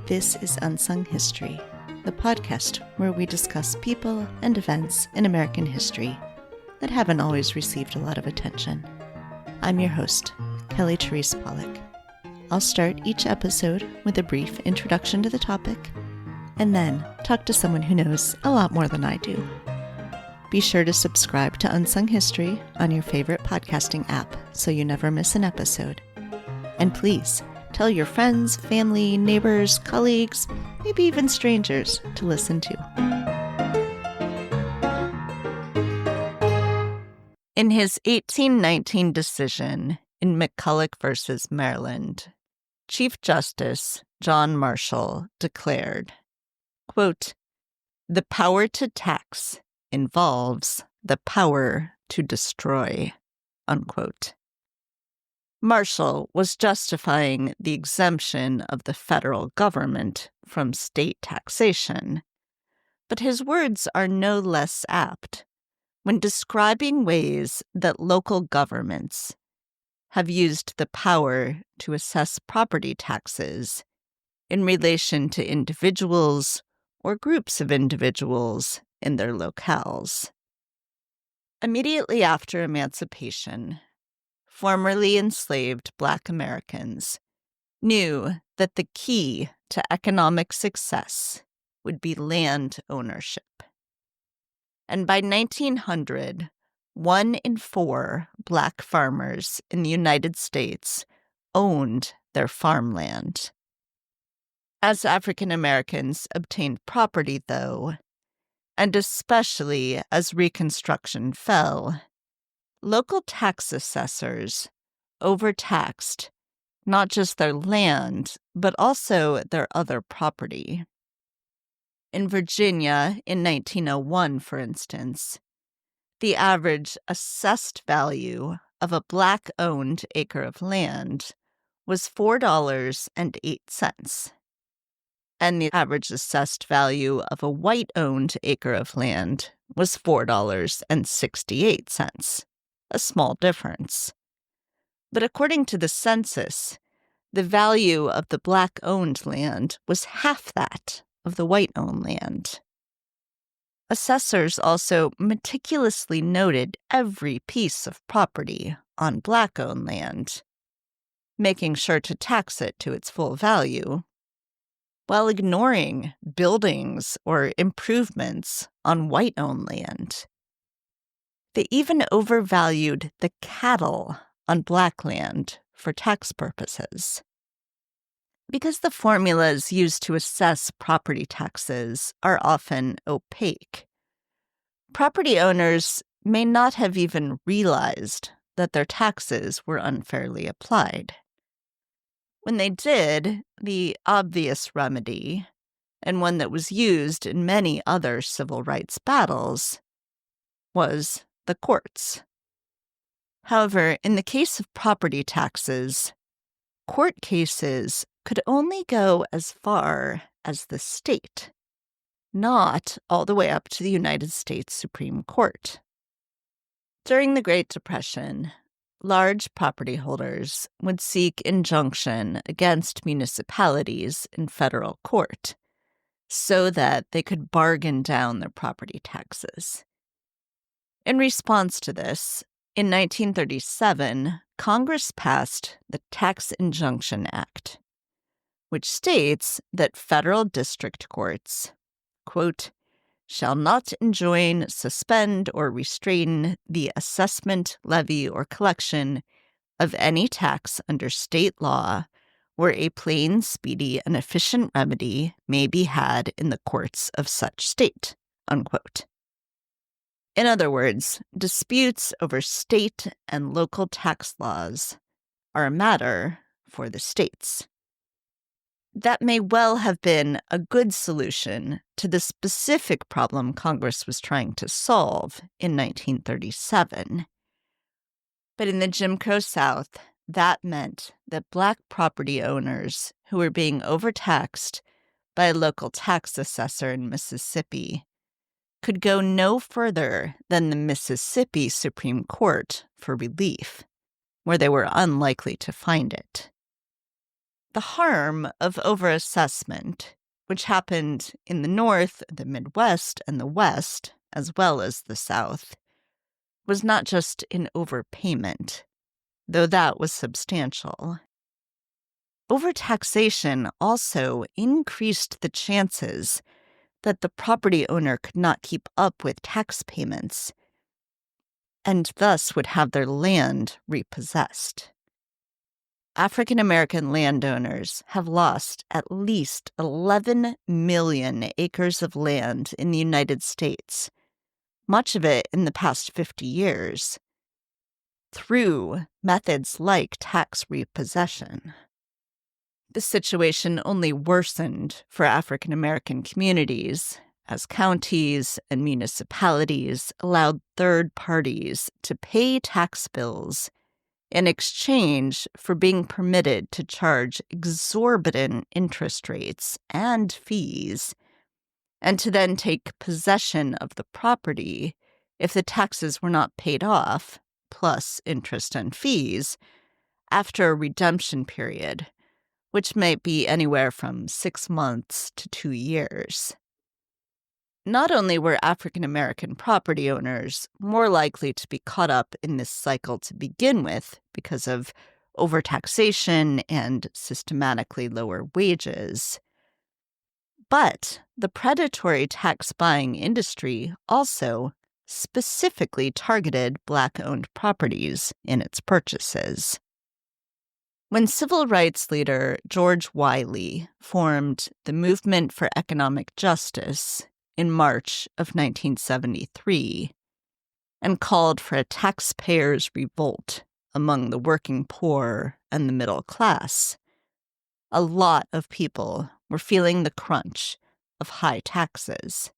This is Unsung History, the podcast where we discuss people and events in American history that haven't always received a lot of attention. I'm your host, Kelly Therese Pollock. I'll start each episode with a brief introduction to the topic, and then talk to someone who knows a lot more than I do. Be sure to subscribe to Unsung History on your favorite podcasting app so you never miss an episode. And please, tell your friends, family, neighbors, colleagues, maybe even strangers to listen to. In his 1819 decision in McCulloch v. Maryland, Chief Justice John Marshall declared, quote, "The power to tax involves the power to destroy," unquote. Marshall was justifying the exemption of the federal government from state taxation, but his words are no less apt when describing ways that local governments have used the power to assess property taxes in relation to individuals or groups of individuals in their locales. Immediately after emancipation, formerly enslaved Black Americans knew that the key to economic success would be land ownership. And by 1900, 1 in 4 Black farmers in the United States owned their farmland. As African Americans obtained property, though, and especially as Reconstruction fell, local tax assessors overtaxed not just their land, but also their other property. In Virginia in 1901, for instance, the average assessed value of a Black-owned acre of land was $4.08, and the average assessed value of a white-owned acre of land was $4.68. A small difference. But according to the census, the value of the Black-owned land was half that of the white-owned land. Assessors also meticulously noted every piece of property on Black-owned land, making sure to tax it to its full value, while ignoring buildings or improvements on white-owned land. They even overvalued the cattle on Black land for tax purposes. Because the formulas used to assess property taxes are often opaque, property owners may not have even realized that their taxes were unfairly applied. When they did, the obvious remedy, and one that was used in many other civil rights battles, was the courts. However, in the case of property taxes, court cases could only go as far as the state, not all the way up to the United States Supreme Court. During the Great Depression, large property holders would seek injunction against municipalities in federal court so that they could bargain down their property taxes. In response to this, in 1937, Congress passed the Tax Injunction Act, which states that federal district courts, quote, "shall not enjoin, suspend, or restrain the assessment, levy, or collection of any tax under state law where a plain, speedy, and efficient remedy may be had in the courts of such state," unquote. In other words, disputes over state and local tax laws are a matter for the states. That may well have been a good solution to the specific problem Congress was trying to solve in 1937. But in the Jim Crow South, that meant that Black property owners who were being overtaxed by a local tax assessor in Mississippi could go no further than the Mississippi Supreme Court for relief, where they were unlikely to find it. The harm of overassessment, which happened in the North, the Midwest, and the West, as well as the South, was not just in overpayment, though that was substantial. Overtaxation also increased the chances that the property owner could not keep up with tax payments and thus would have their land repossessed. African American landowners have lost at least 11 million acres of land in the United States, much of it in the past 50 years, through methods like tax repossession. The situation only worsened for African American communities as counties and municipalities allowed third parties to pay tax bills in exchange for being permitted to charge exorbitant interest rates and fees, and to then take possession of the property if the taxes were not paid off, plus interest and fees, after a redemption period, which might be anywhere from 6 months to 2 years. Not only were African American property owners more likely to be caught up in this cycle to begin with because of overtaxation and systematically lower wages, but the predatory tax buying industry also specifically targeted Black-owned properties in its purchases. When civil rights leader George Wiley formed the Movement for Economic Justice in March of 1973 and called for a taxpayers' revolt among the working poor and the middle class, a lot of people were feeling the crunch of high taxes,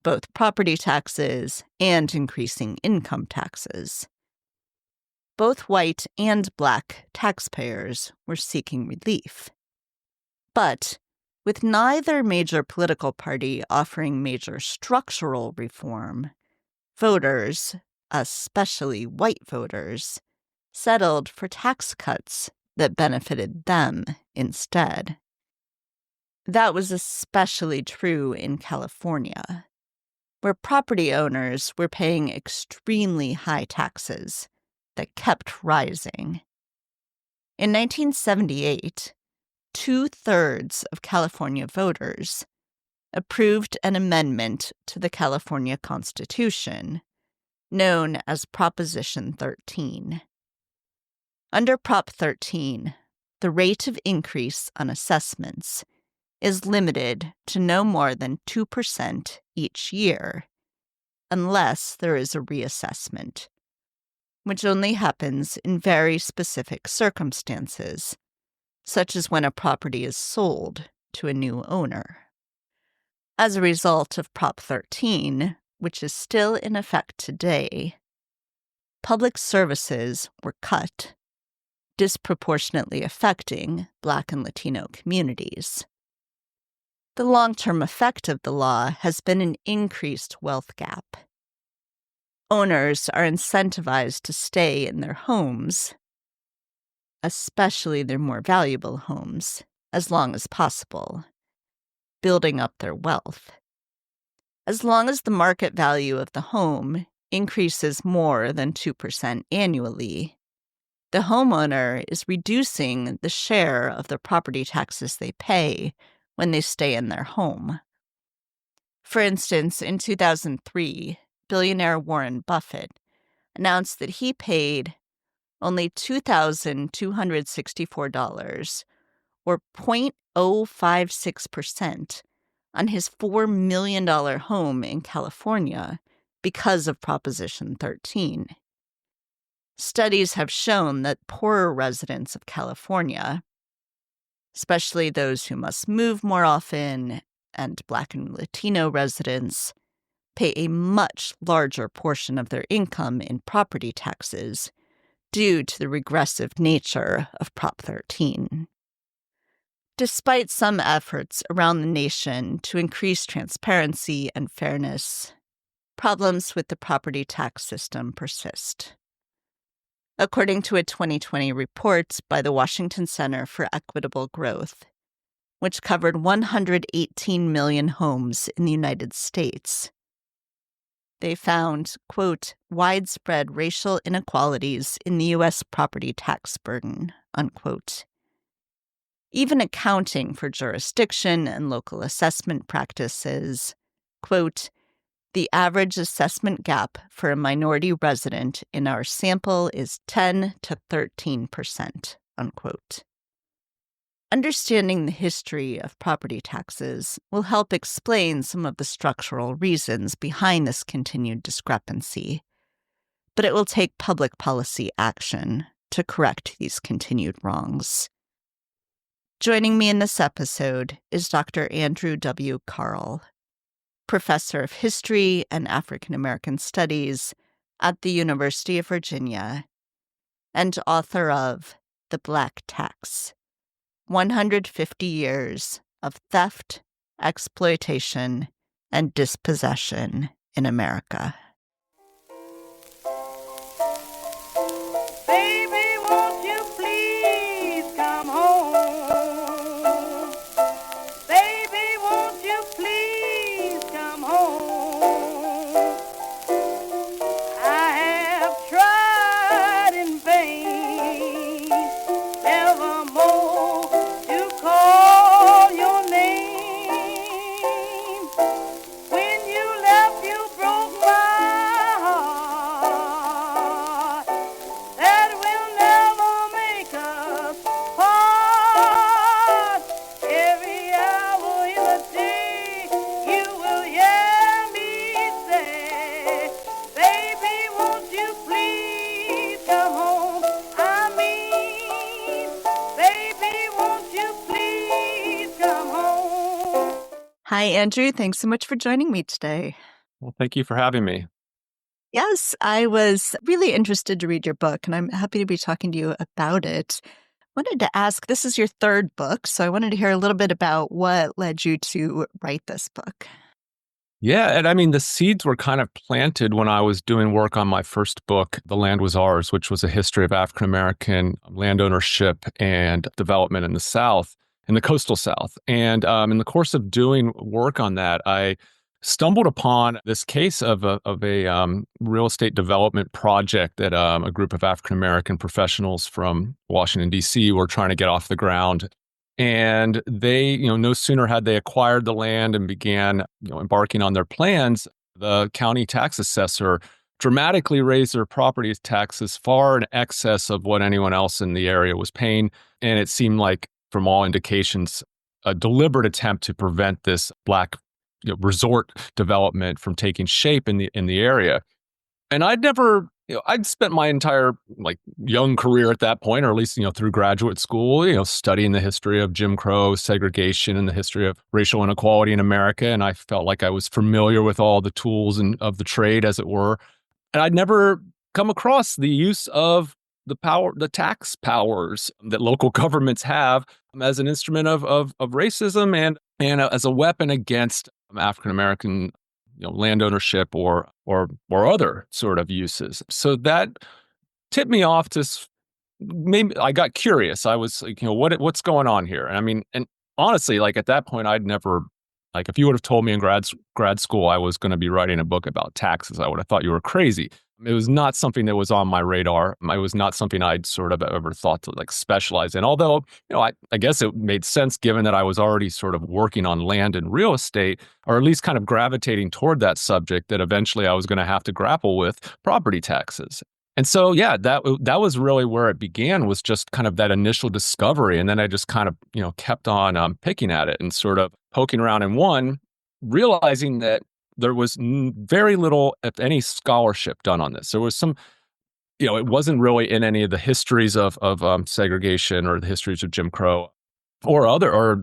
both property taxes and increasing income taxes. Both white and Black taxpayers were seeking relief. But with neither major political party offering major structural reform, voters, especially white voters, settled for tax cuts that benefited them instead. That was especially true in California, where property owners were paying extremely high taxes that kept rising. In 1978, 2/3 of California voters approved an amendment to the California Constitution, known as Proposition 13. Under Prop 13, the rate of increase on assessments is limited to no more than 2% each year, unless there is a reassessment, which only happens in very specific circumstances, such as when a property is sold to a new owner. As a result of Prop 13, which is still in effect today, public services were cut, disproportionately affecting Black and Latino communities. The long-term effect of the law has been an increased wealth gap. Owners are incentivized to stay in their homes, especially their more valuable homes, as long as possible, building up their wealth. As long as the market value of the home increases more than 2% annually, the homeowner is reducing the share of the property taxes they pay when they stay in their home. For instance, in 2003, billionaire Warren Buffett announced that he paid only $2,264, or 0.056%, on his $4 million home in California because of Proposition 13. Studies have shown that poorer residents of California, especially those who must move more often and Black and Latino residents, pay a much larger portion of their income in property taxes due to the regressive nature of Prop 13. Despite some efforts around the nation to increase transparency and fairness, problems with the property tax system persist. according to a 2020 report by the Washington Center for Equitable Growth, which covered 118 million homes in the United States. They found, quote, widespread racial inequalities in the U.S. property tax burden, unquote. Even accounting for jurisdiction and local assessment practices, quote, the average assessment gap for a minority resident in our sample is 10 to 13%, unquote. Understanding the history of property taxes will help explain some of the structural reasons behind this continued discrepancy, but it will take public policy action to correct these continued wrongs. Joining me in this episode is Dr. Andrew W. Carl, professor of history and African American studies at the University of Virginia and author of The Black Tax: 150 Years of Theft, Exploitation, and Dispossession in America. Baby, won't you please come home? Baby, won't you please come home? I have tried in vain evermore to call your name. When you left, you broke my heart. That will never make us part. Every hour in the day, you will hear me say, baby, won't you please come home? I mean, baby, won't you please come home? Hi, Andrew. Thanks so much for joining me today. Well, thank you for having me. Yes, I was really interested to read your book, and I'm happy to be talking to you about it. Wanted to ask, this is your third book, so I wanted to hear a little bit about what led you to write this book. Yeah, and I mean, the seeds were kind of planted when I was doing work on my first book, The Land Was Ours, which was a history of African American land ownership and development in the South, in the coastal South. And in the course of doing work on that, I stumbled upon this case of a real estate development project that a group of African American professionals from Washington, D.C. were trying to get off the ground. And they, no sooner had they acquired the land and began, embarking on their plans, the county tax assessor dramatically raised their property taxes far in excess of what anyone else in the area was paying. And it seemed like, from all indications, a deliberate attempt to prevent this Black resort development from taking shape in the area. And I'd never, I'd spent my entire young career at that point, or at least, through graduate school, studying the history of Jim Crow, segregation, and the history of racial inequality in America. And I felt like I was familiar with all the tools of the trade, as it were. And I'd never come across the use of the tax powers that local governments have as an instrument of racism and as a weapon against African American land ownership or other sort of uses. So that tipped me off to maybe I got curious. I was like, what's going on here? And I mean, and honestly, at that point, I'd never, if you would have told me in grad school I was going to be writing a book about taxes, I would have thought you were crazy. It was not something that was on my radar. It was not something I'd sort of ever thought to specialize in. Although, I guess it made sense given that I was already sort of working on land and real estate, or at least kind of gravitating toward that subject, that eventually I was going to have to grapple with property taxes. And so, yeah, that was really where it began, was just kind of that initial discovery. And then I just kind of, kept on picking at it and sort of poking around in one, realizing that there was very little, if any, scholarship done on this. There was some, it wasn't really in any of the histories of segregation or the histories of Jim Crow or other, or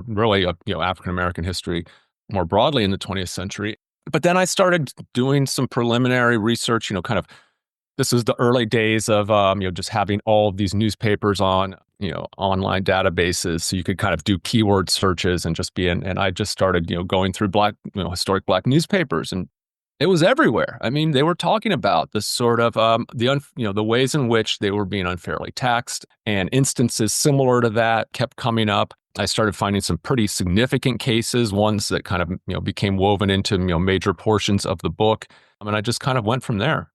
really, African American history more broadly in the 20th century. But then I started doing some preliminary research, kind of, this was the early days of, just having all of these newspapers on, online databases, so you could kind of do keyword searches and just and I just started, going through historic Black newspapers and It was everywhere. I mean, they were talking about the sort of the ways in which they were being unfairly taxed, and instances similar to that kept coming up. I started finding some pretty significant cases, ones that kind of became woven into major portions of the book, and I just kind of went from there.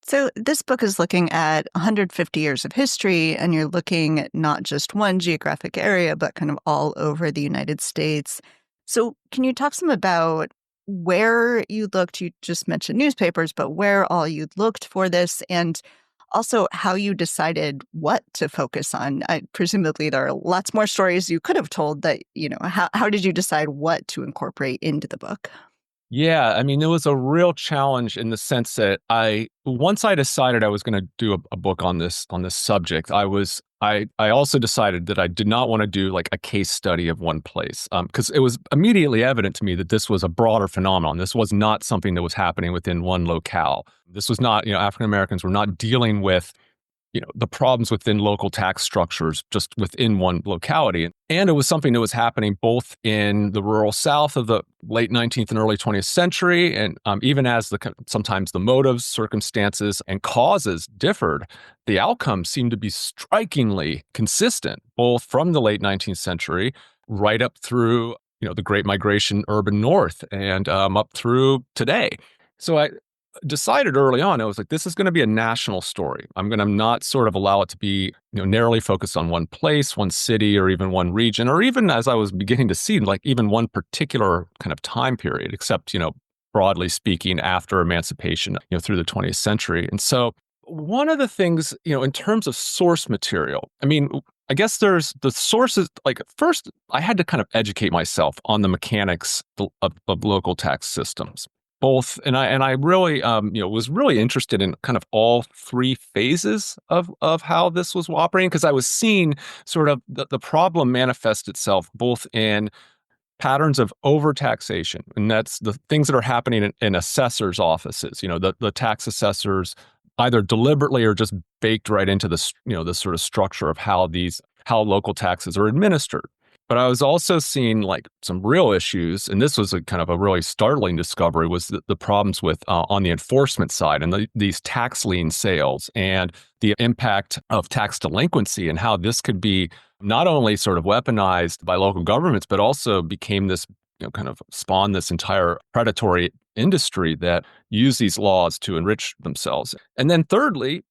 So, this book is looking at 150 years of history, and you're looking at not just one geographic area, but kind of all over the United States. So, can you talk some about where you looked? You just mentioned newspapers, but where all you looked for this, and also how you decided what to focus on? Presumably, there are lots more stories you could have told that, how did you decide what to incorporate into the book? Yeah, I mean, it was a real challenge in the sense that once I decided I was going to do a book on this subject, I also decided that I did not want to do like a case study of one place, because it was immediately evident to me that this was a broader phenomenon. This was not something that was happening within one locale. This was not, African Americans were not dealing with the problems within local tax structures just within one locality. And it was something that was happening both in the rural South of the late 19th and early 20th century. And even as sometimes the motives, circumstances, and causes differed, the outcomes seemed to be strikingly consistent, both from the late 19th century right up through the Great Migration urban north and up through today. So I decided early on, I was like, this is going to be a national story. I'm going to not sort of allow it to be, narrowly focused on one place, one city, or even one region, or even as I was beginning to see, like even one particular kind of time period, except, broadly speaking, after emancipation, through the 20th century. And so one of the things, in terms of source material, I mean, I guess there's the sources. Like first, I had to kind of educate myself on the mechanics of local tax systems both, and I really was really interested in kind of all three phases of how this was operating, because I was seeing sort of the problem manifest itself both in patterns of overtaxation, and that's the things that are happening in assessors' offices. The tax assessors either deliberately or just baked right into the sort of structure of how local taxes are administered. But I was also seeing like some real issues, and this was a kind of a really startling discovery, was the problems with on the enforcement side and these tax lien sales and the impact of tax delinquency and how this could be not only sort of weaponized by local governments, but also became this, kind of spawned this entire predatory industry that used these laws to enrich themselves. And then thirdly,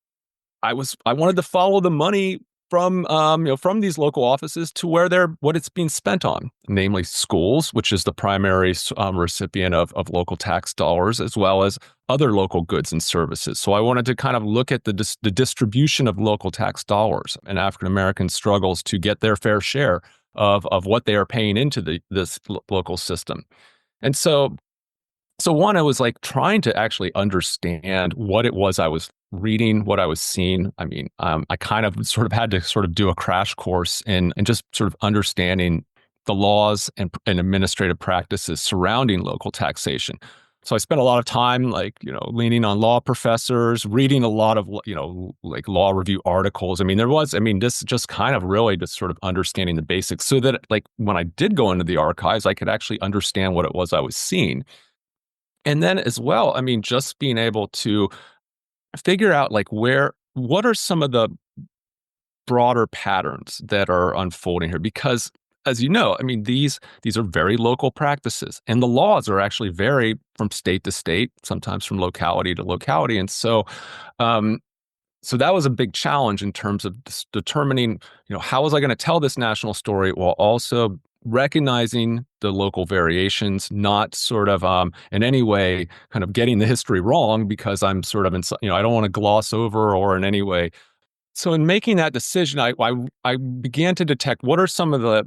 I wanted to follow the money from these local offices to what it's being spent on, namely schools, which is the primary recipient of local tax dollars, as well as other local goods and services. So I wanted to kind of look at the distribution of local tax dollars and African American struggles to get their fair share of what they are paying into this local system. And so one, I was like trying to actually understand what it was I was reading, what I was seeing. I mean, I kind of sort of had to sort of do a crash course in just sort of understanding the laws and administrative practices surrounding local taxation. So I spent a lot of time like, leaning on law professors, reading a lot of, like law review articles. I mean, this just kind of really just sort of understanding the basics so that like when I did go into the archives, I could actually understand what it was I was seeing. And then as well, I mean, just being able to figure out like what are some of the broader patterns that are unfolding here? Because as you know, I mean, these are very local practices, and the laws are actually vary from state to state, sometimes from locality to locality. And um, so that was a big challenge in terms of determining, how was I going to tell this national story while also recognizing the local variations, not sort of in any way kind of getting the history wrong because I'm sort of I don't want to gloss over or in any way. So in making that decision, I began to detect what are some of the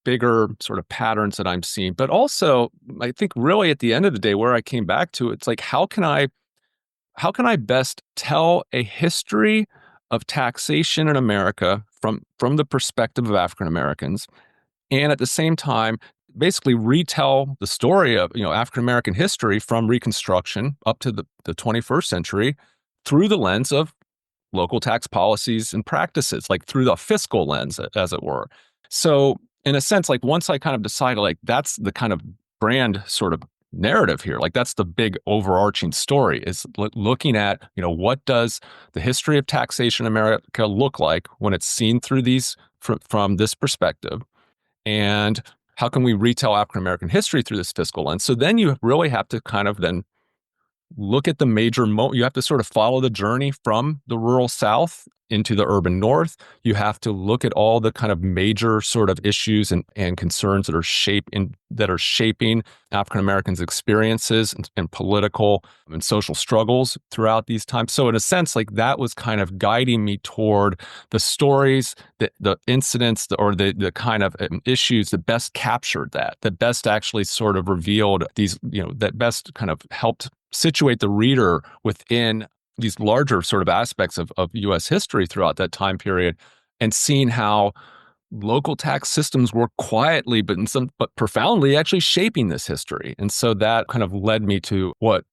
bigger sort of patterns that I'm seeing, but also I think really at the end of the day where I came back to it's like how can I best tell a history of taxation in America from the perspective of African Americans, and at the same time, basically retell the story of African American history from Reconstruction up to the 21st century through the lens of local tax policies and practices, like through the fiscal lens, as it were. So, in a sense, like once I kind of decided, like that's the kind of brand sort of narrative here. Like that's the big overarching story is looking at, what does the history of taxation in America look like when it's seen through these from this perspective, and how can we retell African American history through this fiscal lens? So then you really have to kind of then look at the major you have to sort of follow the journey from the rural South into the urban North. You have to look at all the kind of major sort of issues and concerns that are shaping African Americans' experiences and political and social struggles throughout these times. So in a sense, like that was kind of guiding me toward the stories, the incidents, or the kind of issues that best captured that best actually sort of revealed these, that best kind of helped situate the reader within these larger sort of aspects of U.S. history throughout that time period, and seeing how local tax systems were quietly but profoundly actually shaping this history. And so that kind of led me to what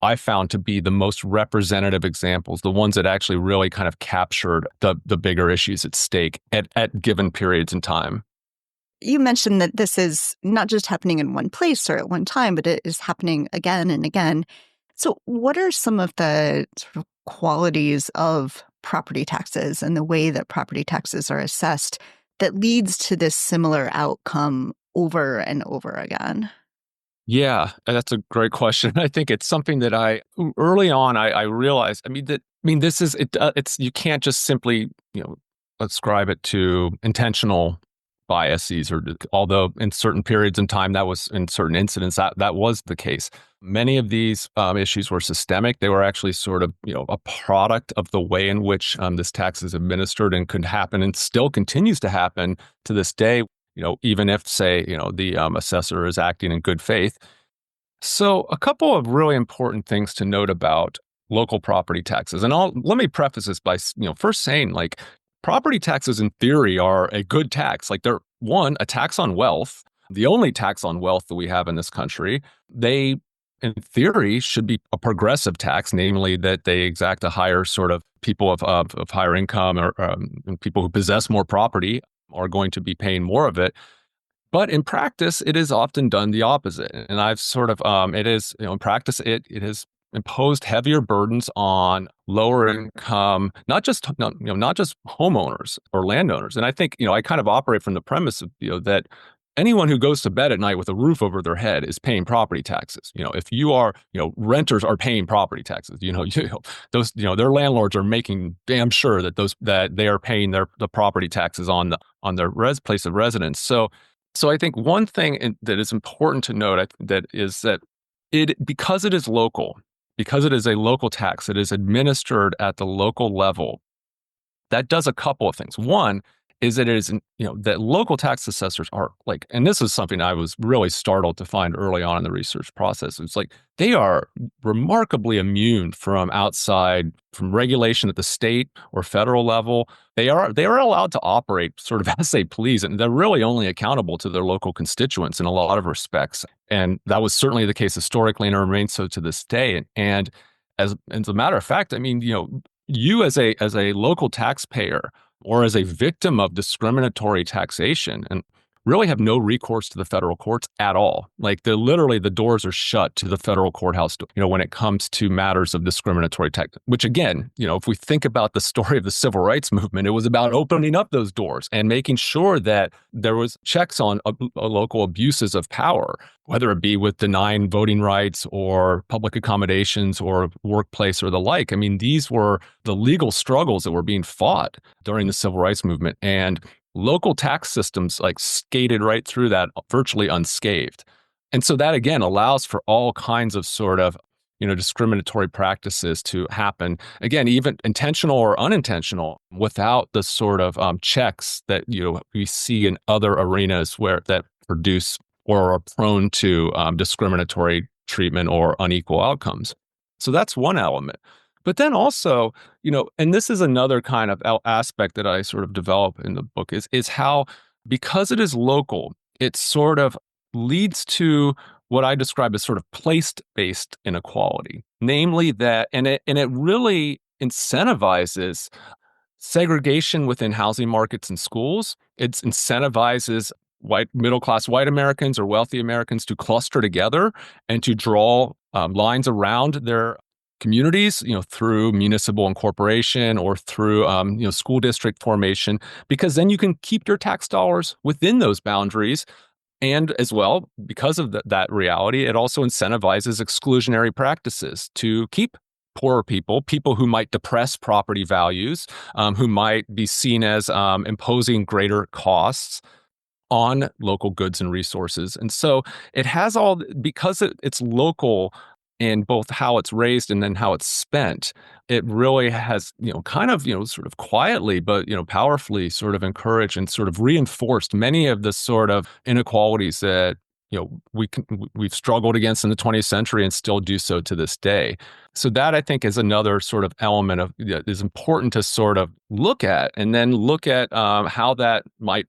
I found to be the most representative examples, the ones that actually really kind of captured the bigger issues at stake at given periods in time. You mentioned that this is not just happening in one place or at one time, but it is happening again and again. So what are some of the sort of qualities of property taxes and the way that property taxes are assessed that leads to this similar outcome over and over again? Yeah, that's a great question. I think it's something that early on I realized. This is it. It's you can't just simply ascribe it to intentional biases, or although in certain periods in time that was in certain incidents that was the case. Many of these issues were systemic. They were actually sort of a product of the way in which this tax is administered, and could happen and still continues to happen to this day. Even if, say, the assessor is acting in good faith. So a couple of really important things to note about local property taxes. And let me preface this by, first saying, like, property taxes in theory are a good tax. Like, they're, one, a tax on wealth, the only tax on wealth that we have in this country. They, in theory, should be a progressive tax, namely that they exact a higher sort of people of higher income, or people who possess more property are going to be paying more of it. But in practice, it is often done the opposite. And I've sort of, it is, in practice, it has imposed heavier burdens on lower income, not just homeowners or landowners. And I think, I kind of operate from the premise of, that anyone who goes to bed at night with a roof over their head is paying property taxes. If you are, renters are paying property taxes. Those, their landlords are making damn sure that they are paying the property taxes on their place of residence. So I think one thing that is important to note that is that because it is local, because it is a local tax, it is administered at the local level. That does a couple of things. One is that it is, that local tax assessors are like, and this is something I was really startled to find early on in the research process. It's like they are remarkably immune from regulation at the state or federal level. They are allowed to operate sort of as they please, and they're really only accountable to their local constituents in a lot of respects. And that was certainly the case historically, and it remains so to this day. And as a matter of fact, you as a local taxpayer or as a victim of discriminatory taxation, and really have no recourse to the federal courts at all. Like, the doors are shut to the federal courthouse, when it comes to matters of discriminatory tax, which, again, if we think about the story of the civil rights movement, it was about opening up those doors and making sure that there was checks on local abuses of power, whether it be with denying voting rights or public accommodations or workplace or the like. These were the legal struggles that were being fought during the civil rights movement. And local tax systems like skated right through that virtually unscathed. And so that, again, allows for all kinds of sort of, discriminatory practices to happen, again, even intentional or unintentional, without the sort of checks that, we see in other arenas that produce or are prone to discriminatory treatment or unequal outcomes. So that's one element. But then also, and this is another kind of aspect that I sort of develop in the book, is how, because it is local, it sort of leads to what I describe as sort of place-based inequality. Namely that, and it really incentivizes segregation within housing markets and schools. It incentivizes middle class white Americans or wealthy Americans to cluster together and to draw lines around their communities, through municipal incorporation or through, school district formation, because then you can keep your tax dollars within those boundaries. And as well, because of that reality, it also incentivizes exclusionary practices to keep poorer people who might depress property values, who might be seen as imposing greater costs on local goods and resources. And so it has all, because it's local in both how it's raised and then how it's spent, it really has, kind of, sort of quietly, but, powerfully sort of encouraged and sort of reinforced many of the sort of inequalities that, we've struggled against in the 20th century and still do so to this day. So that, I think, is another sort of element of is important to sort of look at, and then look at how that might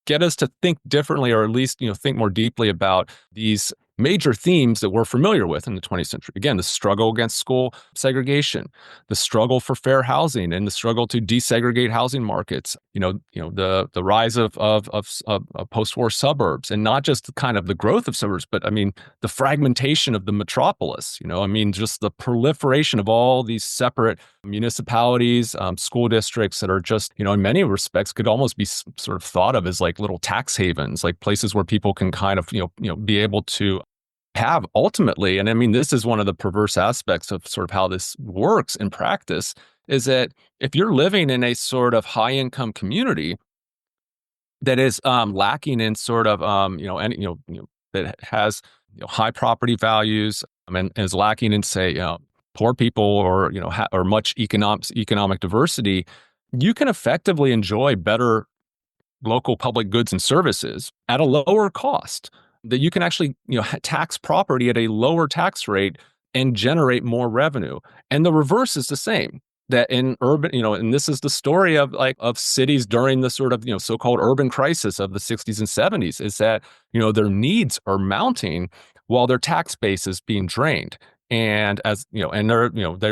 get us to think differently, or at least, think more deeply about these major themes that we're familiar with in the 20th century. Again, the struggle against school segregation, the struggle for fair housing, and the struggle to desegregate housing markets. The rise of post-war suburbs, and not just kind of the growth of suburbs, but I mean the fragmentation of the metropolis. Just the proliferation of all these separate municipalities, school districts that are just, in many respects could almost be sort of thought of as like little tax havens, like places where people can kind of, be able to have ultimately, and I mean, this is one of the perverse aspects of sort of how this works in practice, is that if you're living in a sort of high income community that is lacking in sort of, that has high property values, and is lacking in, say, poor people, or or much economic diversity, you can effectively enjoy better local public goods and services at a lower cost, that you can actually, tax property at a lower tax rate and generate more revenue. And the reverse is the same, that in urban, and this is the story of cities during the sort of, so-called urban crisis of the 60s and 70s, is that, their needs are mounting while their tax base is being drained. And as, and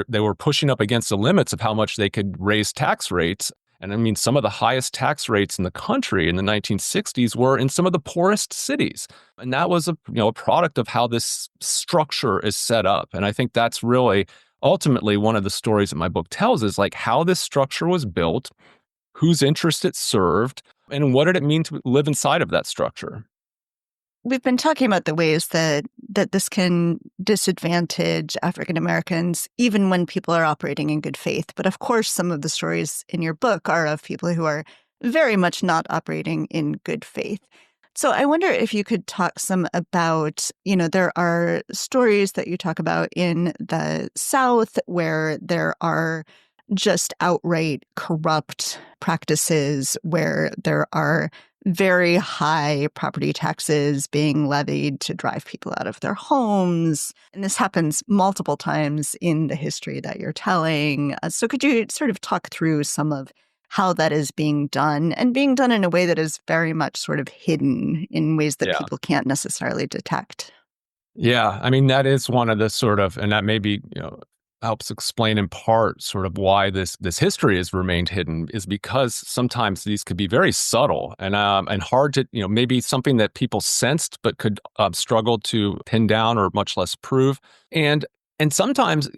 they were pushing up against the limits of how much they could raise tax rates. And I mean, some of the highest tax rates in the country in the 1960s were in some of the poorest cities. And that was a product of how this structure is set up. And I think that's really ultimately one of the stories that my book tells, is like how this structure was built, whose interest it served, and what did it mean to live inside of that structure. We've been talking about the ways that this can disadvantage African Americans, even when people are operating in good faith. But of course, some of the stories in your book are of people who are very much not operating in good faith. So I wonder if you could talk some about, there are stories that you talk about in the South where there are just outright corrupt practices, where there are very high property taxes being levied to drive people out of their homes. And this happens multiple times in the history that you're telling. So could you sort of talk through some of how that is being done, and being done in a way that is very much sort of hidden in ways that people can't necessarily detect? Yeah, I mean, that is one of the sort of, and that maybe, helps explain in part sort of why this history has remained hidden, is because sometimes these could be very subtle and hard to, maybe something that people sensed but could struggle to pin down, or much less prove. And sometimes,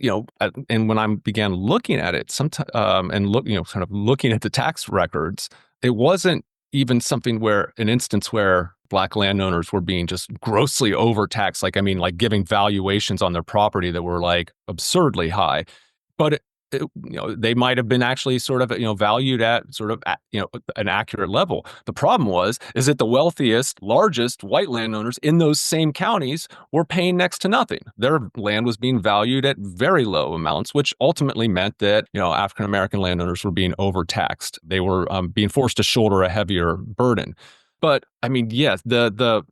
and when I began looking at it, kind of looking at the tax records, it wasn't even something where an instance where Black landowners were being just grossly overtaxed, like, I mean, like giving valuations on their property that were like absurdly high. But they might have been actually sort of, valued at sort of, an accurate level. The problem is that the wealthiest, largest white landowners in those same counties were paying next to nothing. Their land was being valued at very low amounts, which ultimately meant that, African American landowners were being overtaxed. They were being forced to shoulder a heavier burden. But I mean, yes, the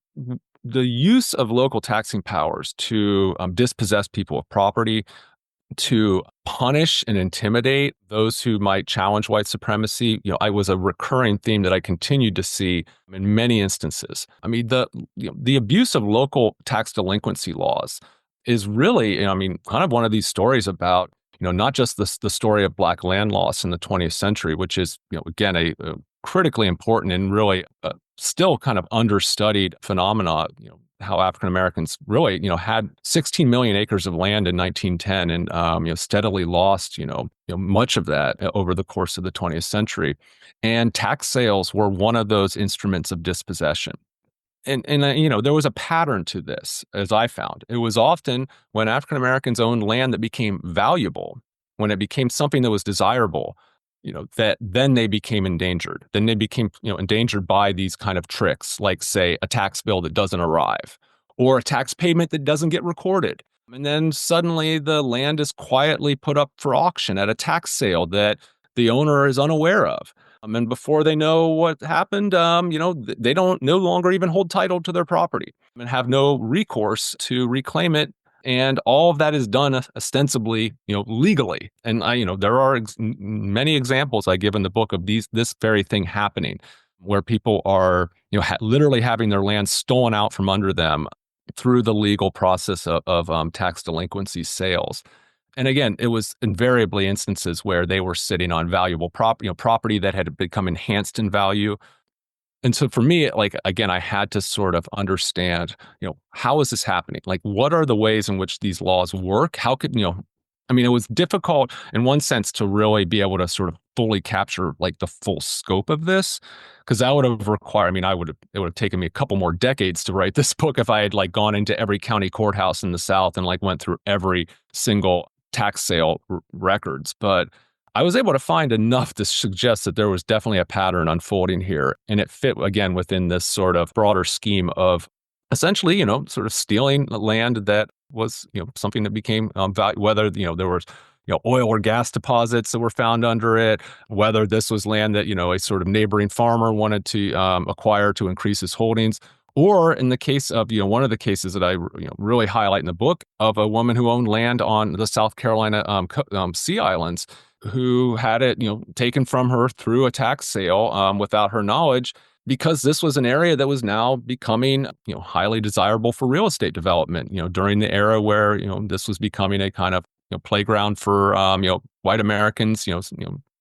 use of local taxing powers to dispossess people of property, to punish and intimidate those who might challenge white supremacy, I was a recurring theme that I continued to see in many instances. I mean, the abuse of local tax delinquency laws is really, kind of one of these stories about, not just the story of Black land loss in the 20th century, which is, again, a critically important and really still kind of understudied phenomena, how African Americans really, had 16 million acres of land in 1910 and, steadily lost, much of that over the course of the 20th century. And tax sales were one of those instruments of dispossession. And there was a pattern to this, as I found. It was often when African Americans owned land that became valuable, when it became something that was desirable, that then they became endangered. Then they became, endangered by these kind of tricks, like, say, a tax bill that doesn't arrive or a tax payment that doesn't get recorded. And then suddenly the land is quietly put up for auction at a tax sale that the owner is unaware of. And before they know what happened, they don't no longer even hold title to their property and have no recourse to reclaim it. And all of that is done ostensibly, legally. And there are many examples I give in the book of this very thing happening, where people are, literally having their land stolen out from under them through the legal process of tax delinquency sales. And again, it was invariably instances where they were sitting on valuable property that had become enhanced in value. And so for me, like, again, I had to sort of understand, how is this happening? Like, what are the ways in which these laws work? How could, it was difficult in one sense to really be able to sort of fully capture like the full scope of this, because that would have required, it would have taken me a couple more decades to write this book if I had like gone into every county courthouse in the South and like went through every single tax sale records. But I was able to find enough to suggest that there was definitely a pattern unfolding here. And it fit, again, within this sort of broader scheme of essentially, sort of stealing land that was, something that became whether, there was, oil or gas deposits that were found under it, whether this was land that, a sort of neighboring farmer wanted to acquire to increase his holdings. Or in the case of, one of the cases that I really highlight in the book of a woman who owned land on the South Carolina Sea Islands, who had it, taken from her through a tax sale without her knowledge, because this was an area that was now becoming, highly desirable for real estate development, during the era where, this was becoming a kind of playground for, white Americans,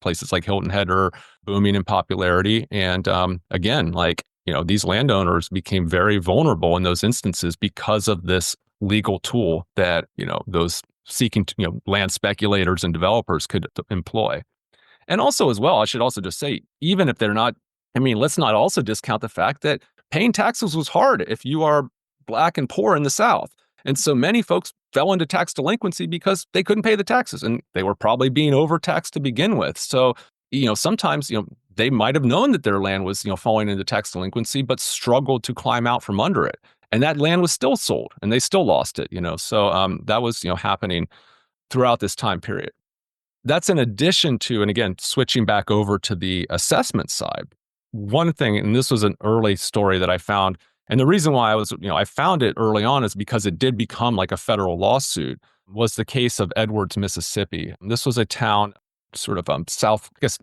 places like Hilton Head are booming in popularity. And again, like, these landowners became very vulnerable in those instances because of this legal tool that, those seeking to, land speculators and developers could employ. And also as well, I should also just say, even if they're not, let's not also discount the fact that paying taxes was hard if you are Black and poor in the South. And so many folks fell into tax delinquency because they couldn't pay the taxes and they were probably being overtaxed to begin with. So, sometimes, they might have known that their land was, falling into tax delinquency, but struggled to climb out from under it. And that land was still sold and they still lost it, So that was, happening throughout this time period. That's in addition to, and again, switching back over to the assessment side. One thing, and this was an early story that I found, and the reason why I found it early on is because it did become like a federal lawsuit, was the case of Edwards, Mississippi. This was a town sort of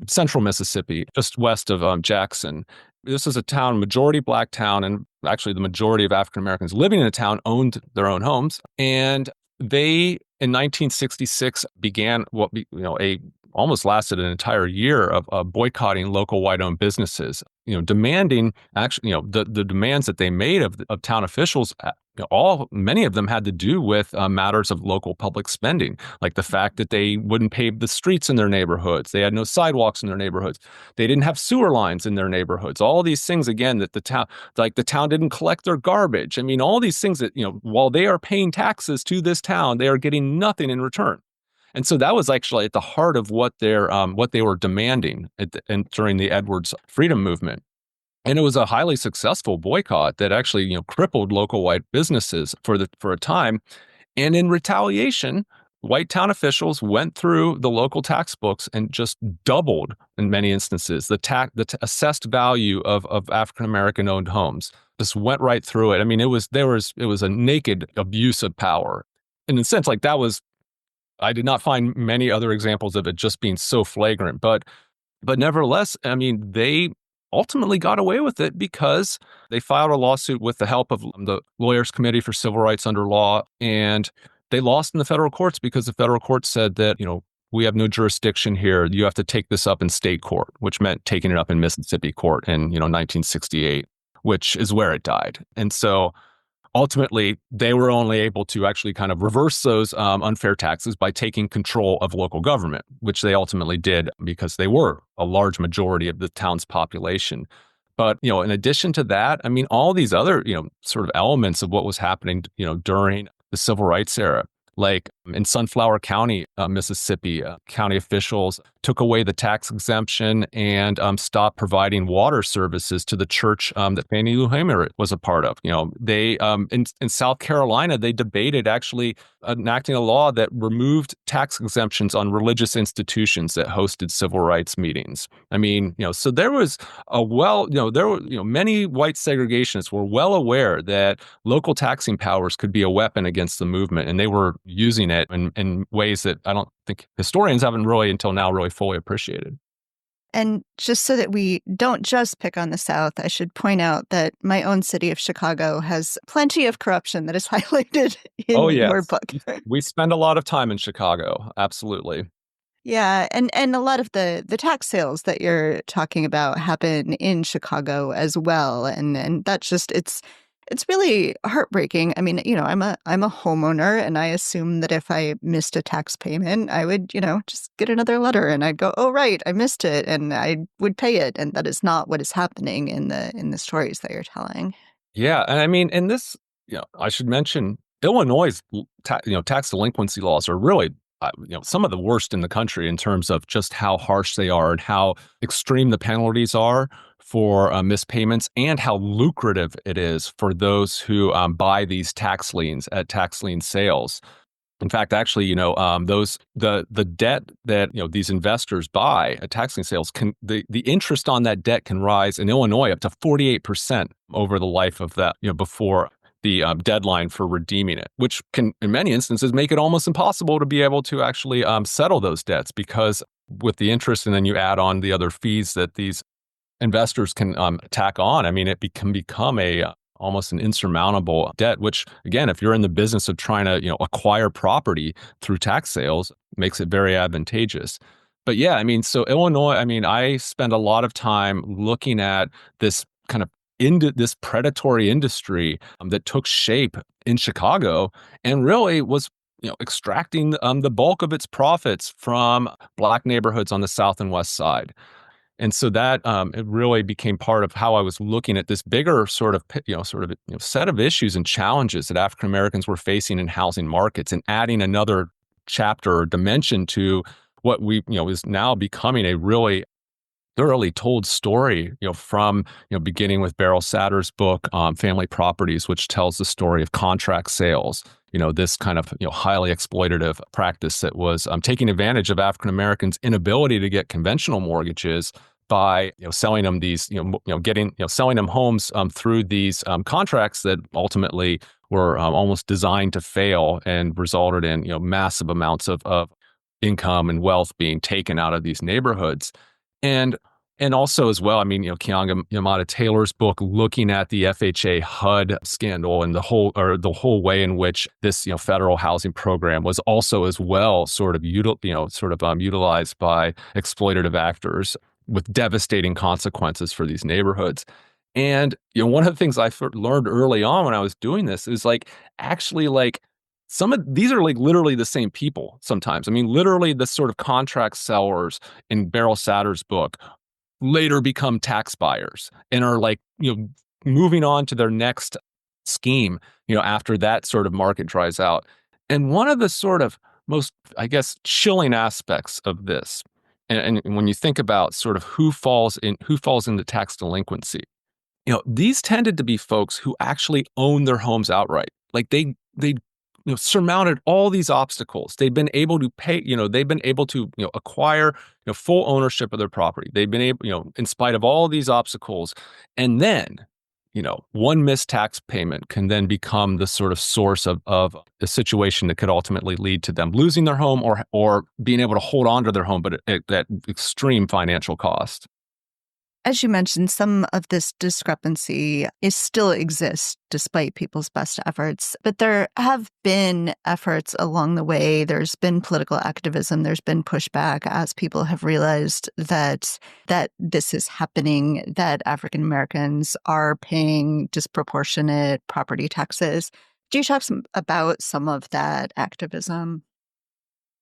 central Mississippi, just west of Jackson. This was a town, majority Black town, and actually the majority of African Americans living in the town owned their own homes. And they, in 1966, began almost lasted an entire year of boycotting local white-owned businesses, demanding actually, the demands that they made of town officials. Many of them had to do with matters of local public spending, like the fact that they wouldn't pave the streets in their neighborhoods. They had no sidewalks in their neighborhoods. They didn't have sewer lines in their neighborhoods. All these things, again, that the town didn't collect their garbage. All these things that, while they are paying taxes to this town, they are getting nothing in return. And so that was actually at the heart of what they were demanding during the Edwards freedom movement. And it was a highly successful boycott that actually, crippled local white businesses for a time. And in retaliation, white town officials went through the local tax books and just doubled, in many instances, the assessed value of African American owned homes. Just went right through it. It was a naked abuse of power. And in a sense, like that was, I did not find many other examples of it just being so flagrant, but nevertheless, they ultimately got away with it because they filed a lawsuit with the help of the Lawyers Committee for Civil Rights under law, and they lost in the federal courts because the federal court said that, we have no jurisdiction here. You have to take this up in state court, which meant taking it up in Mississippi court in, 1968. which is where it died. And so ultimately, they were only able to actually kind of reverse those unfair taxes by taking control of local government, which they ultimately did because they were a large majority of the town's population. But, in addition to that, I mean, all these other, sort of elements of what was happening, during the civil rights era, like in Sunflower County, Mississippi, county officials took away the tax exemption and stopped providing water services to the church that Fannie Lou Hamer was a part of. They in South Carolina, they debated actually enacting a law that removed tax exemptions on religious institutions that hosted civil rights meetings. I mean, so there was there were, many white segregationists were well aware that local taxing powers could be a weapon against the movement, and they were using it in ways that I don't think historians haven't really until now really fully appreciated. And just so that we don't just pick on the South, I should point out that my own city of Chicago has plenty of corruption that is highlighted Oh, in your yes. book. We spend a lot of time in Chicago. Absolutely. Yeah, and a lot of the tax sales that you're talking about happen in Chicago as well, and that's just it's really heartbreaking. I mean, I'm a homeowner, and I assume that if I missed a tax payment, I would, just get another letter, and I'd go, "Oh, right, I missed it," and I would pay it, and that is not what is happening in the stories that you're telling. Yeah, and I mean, in this, I should mention Illinois' tax delinquency laws are really, some of the worst in the country in terms of just how harsh they are and how extreme the penalties are for missed payments, and how lucrative it is for those who buy these tax liens at tax lien sales. In fact, actually, those the debt that these investors buy at tax lien sales can the interest on that debt can rise in Illinois up to 48% over the life of that, before the deadline for redeeming it, which can, in many instances, make it almost impossible to be able to actually settle those debts, because with the interest and then you add on the other fees that these investors can tack on. I mean, it can become a almost an insurmountable debt, which again, if you're in the business of trying to, acquire property through tax sales, makes it very advantageous. But yeah, I mean, so Illinois, I mean, I spend a lot of time looking at this kind of into this predatory industry that took shape in Chicago and really was, extracting the bulk of its profits from Black neighborhoods on the South and West Side. And so that it really became part of how I was looking at this bigger sort of set of issues and challenges that African Americans were facing in housing markets, and adding another chapter or dimension to what we is now becoming a really thoroughly told story, from, beginning with Beryl Satter's book, Family Properties, which tells the story of contract sales, this kind of, highly exploitative practice that was taking advantage of African Americans' inability to get conventional mortgages by, selling them these, selling them homes through these contracts that ultimately were almost designed to fail and resulted in, massive amounts of income and wealth being taken out of these neighborhoods. And also as well, I mean, Keeanga Yamada Taylor's book looking at the FHA HUD scandal and the whole way in which this, federal housing program was also as well sort of utilized by exploitative actors with devastating consequences for these neighborhoods. And one of the things I learned early on when I was doing this is actually some of these are literally the same people sometimes. I mean, literally the sort of contract sellers in Beryl Satter's book later become tax buyers and are moving on to their next scheme, after that sort of market dries out. And one of the sort of most, I guess, chilling aspects of this, and when you think about sort of who falls into tax delinquency, these tended to be folks who actually own their homes outright. They surmounted all these obstacles. They've been able to pay, they've been able to, acquire, full ownership of their property. They've been able, in spite of all these obstacles. And then, one missed tax payment can then become the sort of source of a situation that could ultimately lead to them losing their home, or being able to hold on to their home, but at extreme financial cost. As you mentioned, some of this discrepancy is still exists despite people's best efforts, but there have been efforts along the way. There's been political activism, there's been pushback as people have realized that this is happening, that African Americans are paying disproportionate property taxes. Do you talk about some of that activism?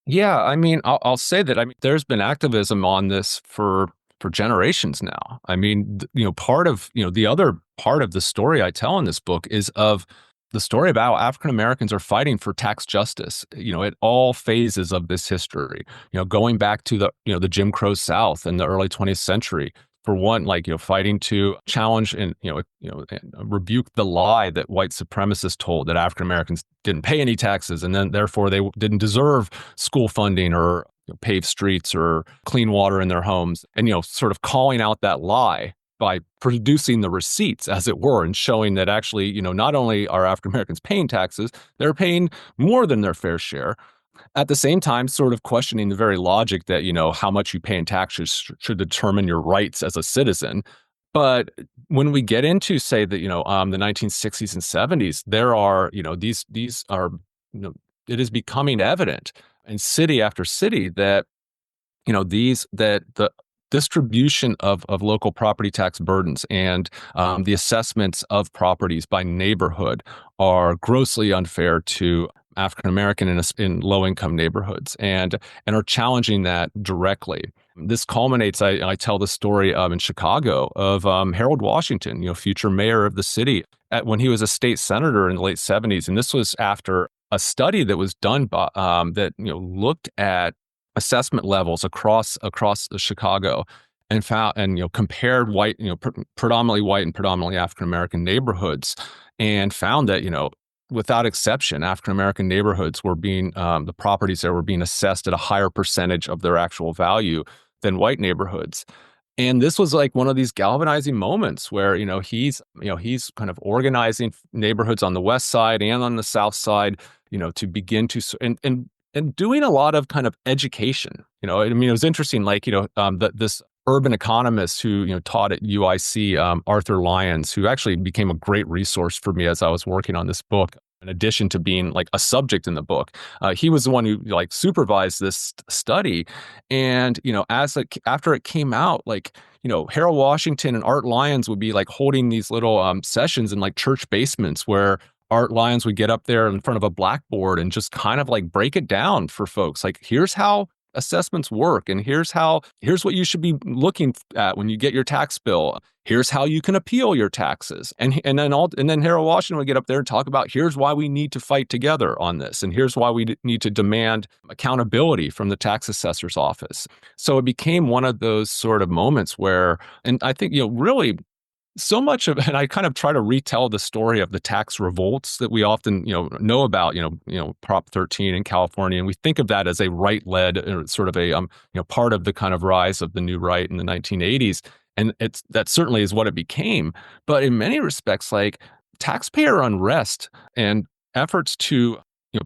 Yeah, I mean, I'll say that. I mean, there's been activism on this for generations now. I mean, part of the other part of the story I tell in this book is of the story about how African Americans are fighting for tax justice. At all phases of this history. Going back to the Jim Crow South in the early 20th century. For one, like fighting to challenge and and rebuke the lie that white supremacists told that African Americans didn't pay any taxes and then therefore they didn't deserve school funding or paved streets or clean water in their homes, and sort of calling out that lie by producing the receipts, as it were, and showing that actually not only are African Americans paying taxes, they're paying more than their fair share. At the same time, sort of questioning the very logic that, how much you pay in taxes should determine your rights as a citizen. But when we get into, say, the 1960s and 70s, there are, these are, it is becoming evident in city after city that, that the distribution of local property tax burdens and the assessments of properties by neighborhood are grossly unfair to African American in low income neighborhoods and are challenging that directly. This culminates. I tell the story in Chicago of Harold Washington, future mayor of the city, when he was a state senator in the late 70s, and this was after a study that was done by that looked at assessment levels across Chicago and found and compared white predominantly white and predominantly African American neighborhoods and found that without exception, African American neighborhoods were being the properties that were being assessed at a higher percentage of their actual value than white neighborhoods. And this was like one of these galvanizing moments where he's kind of organizing neighborhoods on the west side and on the south side, to begin to and doing a lot of kind of education. I mean, it was interesting, like this urban economist who taught at UIC, Arthur Lyons, who actually became a great resource for me as I was working on this book. In addition to being like a subject in the book, he was the one who like supervised this study. And after it came out, like Harold Washington and Art Lyons would be like holding these little sessions in like church basements where Art Lyons would get up there in front of a blackboard and just kind of like break it down for folks. Like, here's how assessments work, and here's what you should be looking at when you get your tax bill. Here's how you can appeal your taxes. And then Harold Washington would get up there and talk about here's why we need to fight together on this, and here's why we need to demand accountability from the tax assessor's office. So it became one of those sort of moments where, and I think really so much of, and I kind of try to retell the story of the tax revolts that we often, know about, Prop 13 in California. And we think of that as a right-led sort of a, part of the kind of rise of the new right in the 1980s. And that certainly is what it became. But in many respects, like taxpayer unrest and efforts to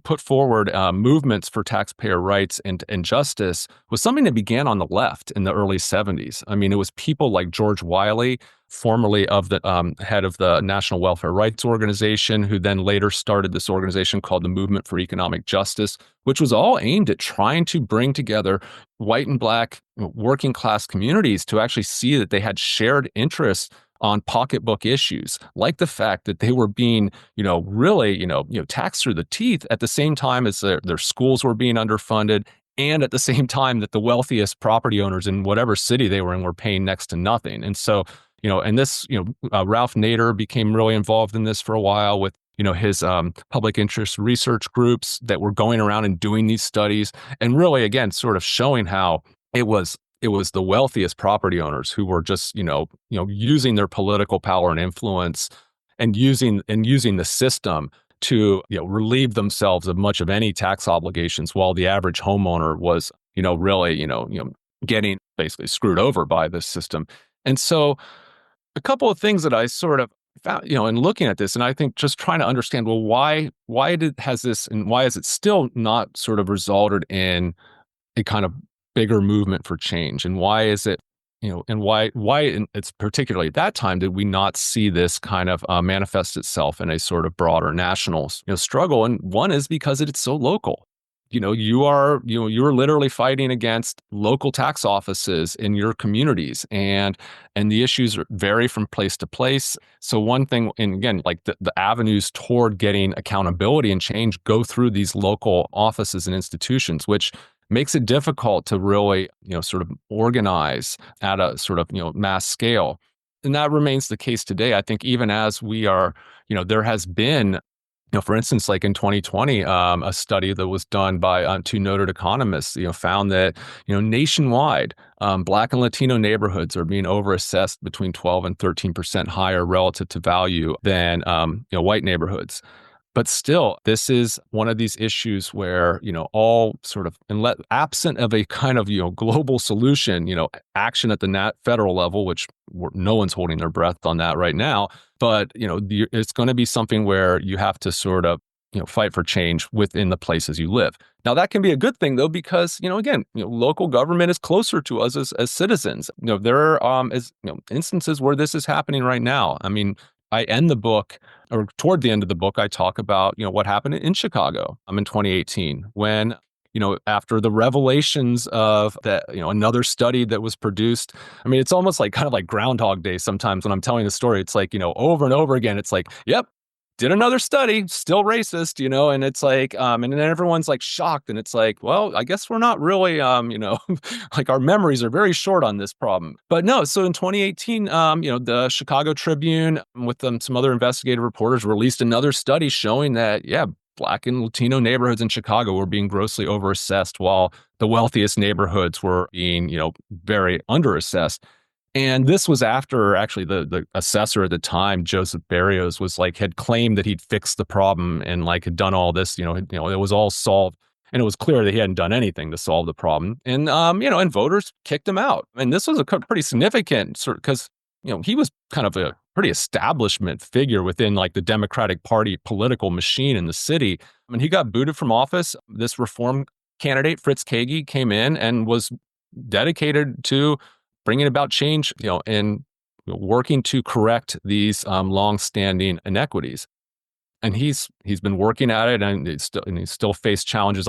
put forward movements for taxpayer rights and justice was something that began on the left in the early 70s. I mean, it was people like George Wiley, formerly of the head of the National Welfare Rights Organization, who then later started this organization called the Movement for Economic Justice, which was all aimed at trying to bring together white and black working class communities to actually see that they had shared interests on pocketbook issues, like the fact that they were being, really, taxed through the teeth at the same time as their schools were being underfunded, and at the same time that the wealthiest property owners in whatever city they were in were paying next to nothing. And so, and this, Ralph Nader became really involved in this for a while with, his public interest research groups that were going around and doing these studies, and really, again, sort of showing how it was the wealthiest property owners who were just, using their political power and influence and using the system to, relieve themselves of much of any tax obligations, while the average homeowner was, really, getting basically screwed over by this system. And so a couple of things that I sort of found, in looking at this, and I think just trying to understand, well, why has this, and why is it still not sort of resulted in a kind of bigger movement for change? And why is it and it's particularly at that time did we not see this kind of manifest itself in a sort of broader national, struggle? And one is because it's so local. You're literally fighting against local tax offices in your communities, and the issues vary from place to place. So one thing, and again, like the avenues toward getting accountability and change go through these local offices and institutions, which makes it difficult to really, sort of organize at a sort of, mass scale. And that remains the case today. I think even as we are, there has been, for instance, like in 2020, a study that was done by two noted economists, found that, nationwide, Black and Latino neighborhoods are being overassessed between 12 and 13% higher relative to value than, white neighborhoods. But still, this is one of these issues where, all sort of, absent of a kind of, global solution, action at the federal level, which no one's holding their breath on that right now. But, it's going to be something where you have to sort of, fight for change within the places you live. Now, that can be a good thing, though, because, again, local government is closer to us as citizens. There is, instances where this is happening right now. I mean, I end the book, or toward the end of the book, I talk about, what happened in Chicago in 2018 when, after the revelations of that, another study that was produced. I mean, it's almost like kind of like Groundhog Day sometimes when I'm telling the story. It's like, over and over again, it's like, yep, did another study, still racist, and it's like, and then everyone's like shocked, and it's like, well, I guess we're not really, like our memories are very short on this problem. But no, so in 2018, the Chicago Tribune with some other investigative reporters released another study showing that, yeah, Black and Latino neighborhoods in Chicago were being grossly overassessed, while the wealthiest neighborhoods were being, very underassessed. And this was after actually the assessor at the time, Joseph Barrios, was like had claimed that he'd fixed the problem and like had done all this, it was all solved. And it was clear that he hadn't done anything to solve the problem. And and voters kicked him out. And this was a pretty significant sort because, he was kind of a pretty establishment figure within like the Democratic Party political machine in the city. I mean, he got booted from office. This reform candidate, Fritz Kagi, came in and was dedicated to bringing about change, and working to correct these long-standing inequities. And he's been working at it, and he still faced challenges.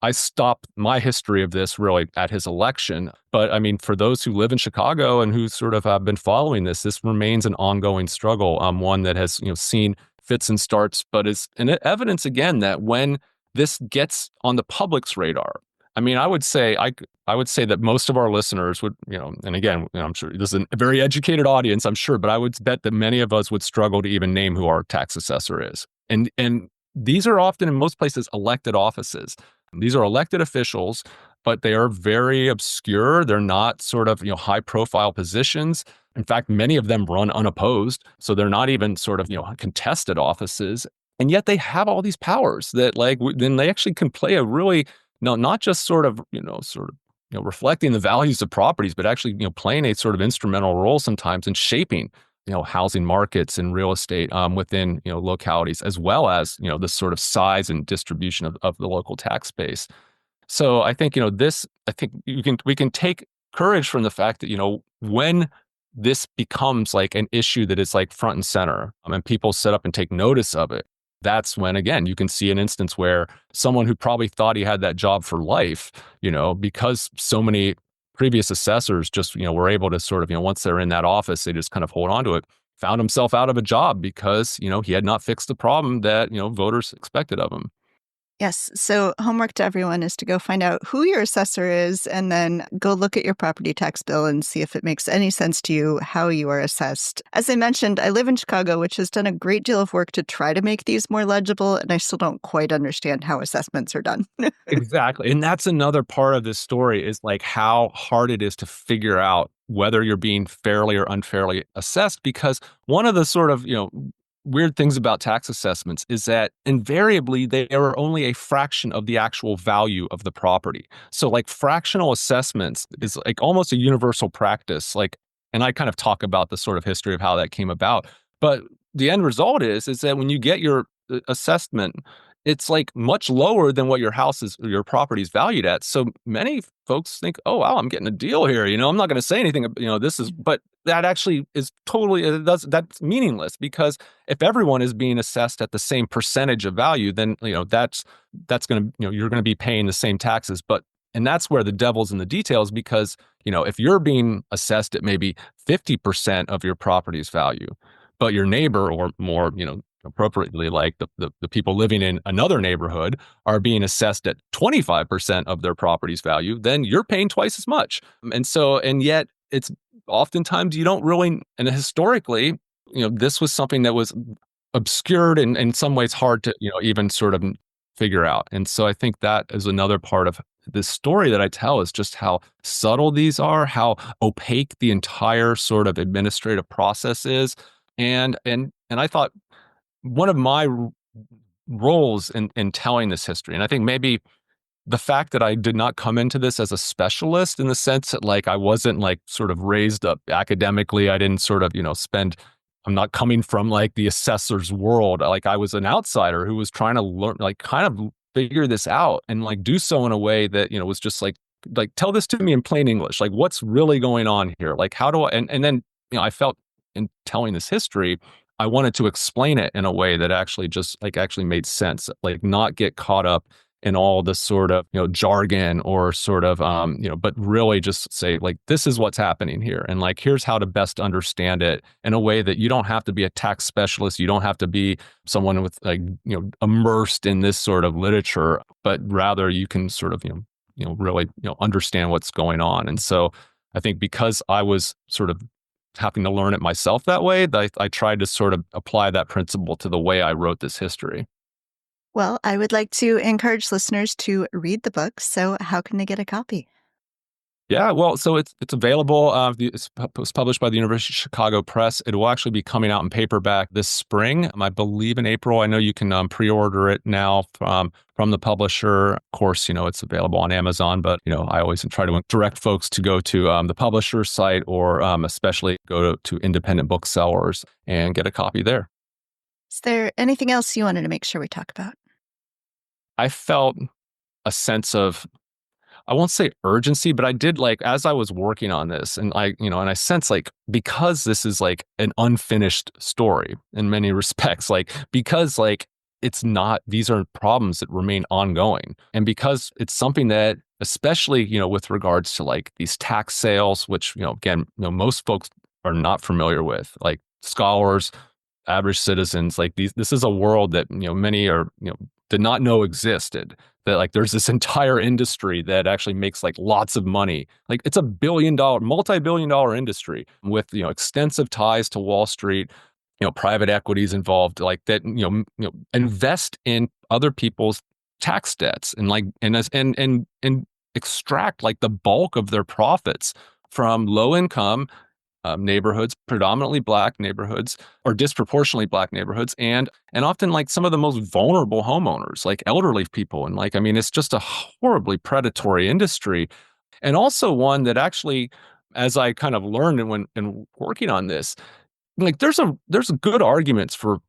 I stopped my history of this really at his election. But I mean, for those who live in Chicago and who sort of have been following this remains an ongoing struggle, one that has seen fits and starts, but is an evidence again that when this gets on the public's radar, I mean, I would say that most of our listeners would, and again, I'm sure this is a very educated audience, I'm sure, but I would bet that many of us would struggle to even name who our tax assessor is. And these are often in most places elected offices. These are elected officials, but they are very obscure. They're not sort of, high profile positions. In fact, many of them run unopposed. So they're not even sort of, contested offices. And yet they have all these powers that then they actually can play a really, not just sort of, reflecting the values of properties, but actually, playing a sort of instrumental role sometimes in shaping, housing markets and real estate within, localities, as well as, the sort of size and distribution of the local tax base. So I think, I think we can take courage from the fact that, when this becomes like an issue that is like front and center, and people sit up and take notice of it, that's when, again, you can see an instance where someone who probably thought he had that job for life, because so many previous assessors just, were able to sort of, once they're in that office, they just kind of hold on to it, found himself out of a job because, he had not fixed the problem that, voters expected of him. Yes. So homework to everyone is to go find out who your assessor is and then go look at your property tax bill and see if it makes any sense to you how you are assessed. As I mentioned, I live in Chicago, which has done a great deal of work to try to make these more legible, and I still don't quite understand how assessments are done. Exactly. And that's another part of this story is like how hard it is to figure out whether you're being fairly or unfairly assessed, because one of the sort of, weird things about tax assessments is that invariably they are only a fraction of the actual value of the property. So like fractional assessments is like almost a universal practice. Like, and I kind of talk about the sort of history of how that came about. But the end result is that when you get your assessment, it's like much lower than what your property is valued at. So many folks think, oh, wow, I'm getting a deal here. I'm not going to say anything, but that actually is totally, that's meaningless, because if everyone is being assessed at the same percentage of value, then, that's going to, you're going to be paying the same taxes. And that's where the devil's in the details, because, if you're being assessed at maybe 50% of your property's value, but your neighbor, or more, appropriately, like the people living in another neighborhood, are being assessed at 25% of their property's value, then you're paying twice as much. And yet it's oftentimes you don't really, and historically, this was something that was obscured and in some ways hard to, even sort of figure out. And so I think that is another part of this story that I tell, is just how subtle these are, how opaque the entire sort of administrative process is. And I thought one of my roles in telling this history, and I think maybe the fact that I did not come into this as a specialist, in the sense that, like, I wasn't like sort of raised up academically. I didn't sort of, I'm not coming from like the assessor's world. Like, I was an outsider who was trying to learn, like, kind of figure this out, and like do so in a way that, was just like, tell this to me in plain English. Like, what's really going on here? Like, how do I, and then, I felt in telling this history, I wanted to explain it in a way that actually made sense, like not get caught up in all the sort of, jargon, or sort of, but really just say, like, this is what's happening here. And like, here's how to best understand it in a way that you don't have to be a tax specialist. You don't have to be someone with, like, immersed in this sort of literature, but rather you can sort of, really, understand what's going on. And so I think because I was sort of having to learn it myself that way, I tried to sort of apply that principle to the way I wrote this history. Well, I would like to encourage listeners to read the book. So, how can they get a copy? Yeah, well, so it's available. It was published by the University of Chicago Press. It will actually be coming out in paperback this spring, I believe in April. I know you can pre-order it now from the publisher. Of course, it's available on Amazon, but I always try to direct folks to go to the publisher's site, or especially go to independent booksellers and get a copy there. Is there anything else you wanted to make sure we talk about? I felt a sense of, I won't say urgency, but I did, like, as I was working on this, and I sense, like, because this is like an unfinished story in many respects, like, because like it's not, these are problems that remain ongoing. And because it's something that, especially, with regards to like these tax sales, which, again, most folks are not familiar with, like scholars, average citizens, like this is a world that, many are, did not know existed. That, like, there's this entire industry that actually makes like lots of money. Like, it's a multi-billion dollar industry with, extensive ties to Wall Street, private equities involved, like that, invest in other people's tax debts, and like, and extract like the bulk of their profits from low income neighborhoods, predominantly Black neighborhoods, or disproportionately Black neighborhoods, and often like some of the most vulnerable homeowners, like elderly people. And like, I mean, it's just a horribly predatory industry, and also one that actually, as I kind of learned and when working on this, like there's a good arguments for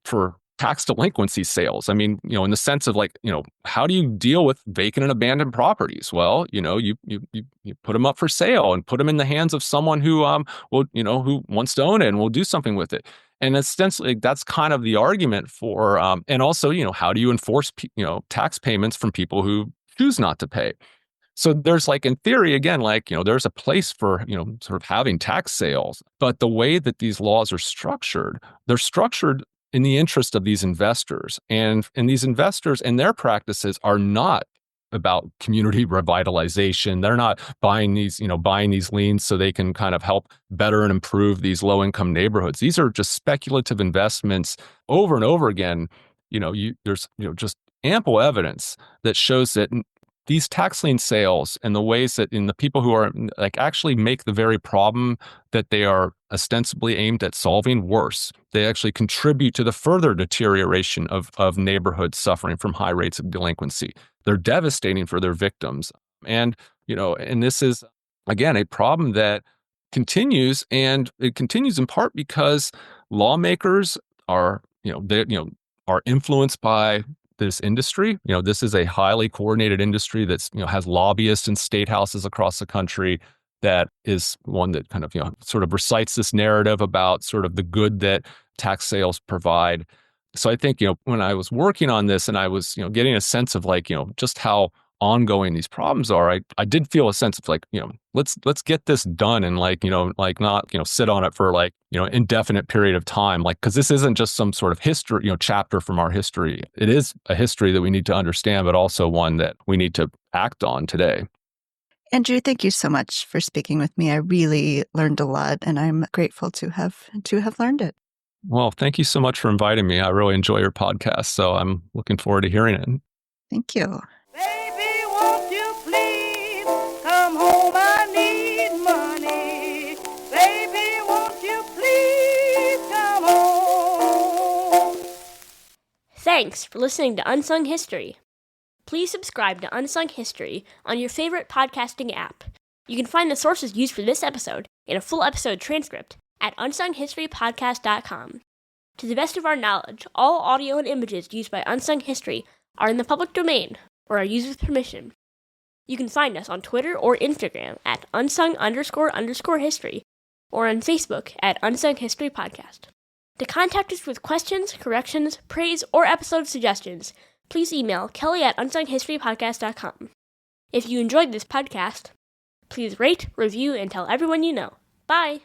tax delinquency sales. I mean, in the sense of like, how do you deal with vacant and abandoned properties? Well, you put them up for sale and put them in the hands of someone who will, who wants to own it and will do something with it. And essentially, that's kind of the argument for, and also, how do you enforce, tax payments from people who choose not to pay? So there's, like, in theory, again, like, there's a place for, sort of having tax sales, but the way that these laws are structured, they're structured in the interest of these investors. And these investors and their practices are not about community revitalization. They're not buying these liens so they can kind of help better and improve these low income neighborhoods. These are just speculative investments over and over again. There's, just ample evidence that shows that these tax lien sales, and the ways that in the people who are like actually make the very problem that they are ostensibly aimed at solving worse. They actually contribute to the further deterioration of neighborhoods suffering from high rates of delinquency. They're devastating for their victims. And, and this is, again, a problem that continues, and it continues in part because lawmakers are, are influenced by this industry. This is a highly coordinated industry that's, has lobbyists in state houses across the country, that is one that kind of, sort of recites this narrative about sort of the good that tax sales provide. So I think, when I was working on this and I was, getting a sense of like, just how ongoing these problems are, I did feel a sense of like, let's get this done and like, like not, sit on it for like, indefinite period of time. Like, cause this isn't just some sort of history, chapter from our history. It is a history that we need to understand, but also one that we need to act on today. Andrew, thank you so much for speaking with me. I really learned a lot, and I'm grateful to have learned it. Well, thank you so much for inviting me. I really enjoy your podcast, so I'm looking forward to hearing it. Thank you. Baby, won't you please come home? I need money. Baby, won't you please come home? Thanks for listening to Unsung History. Please subscribe to Unsung History on your favorite podcasting app. You can find the sources used for this episode in a full episode transcript at unsunghistorypodcast.com. To the best of our knowledge, all audio and images used by Unsung History are in the public domain or are used with permission. You can find us on Twitter or Instagram at unsung__history or on Facebook at Unsung History Podcast. To contact us with questions, corrections, praise, or episode suggestions, please email Kelly at unsunghistorypodcast.com. If you enjoyed this podcast, please rate, review, and tell everyone you know. Bye!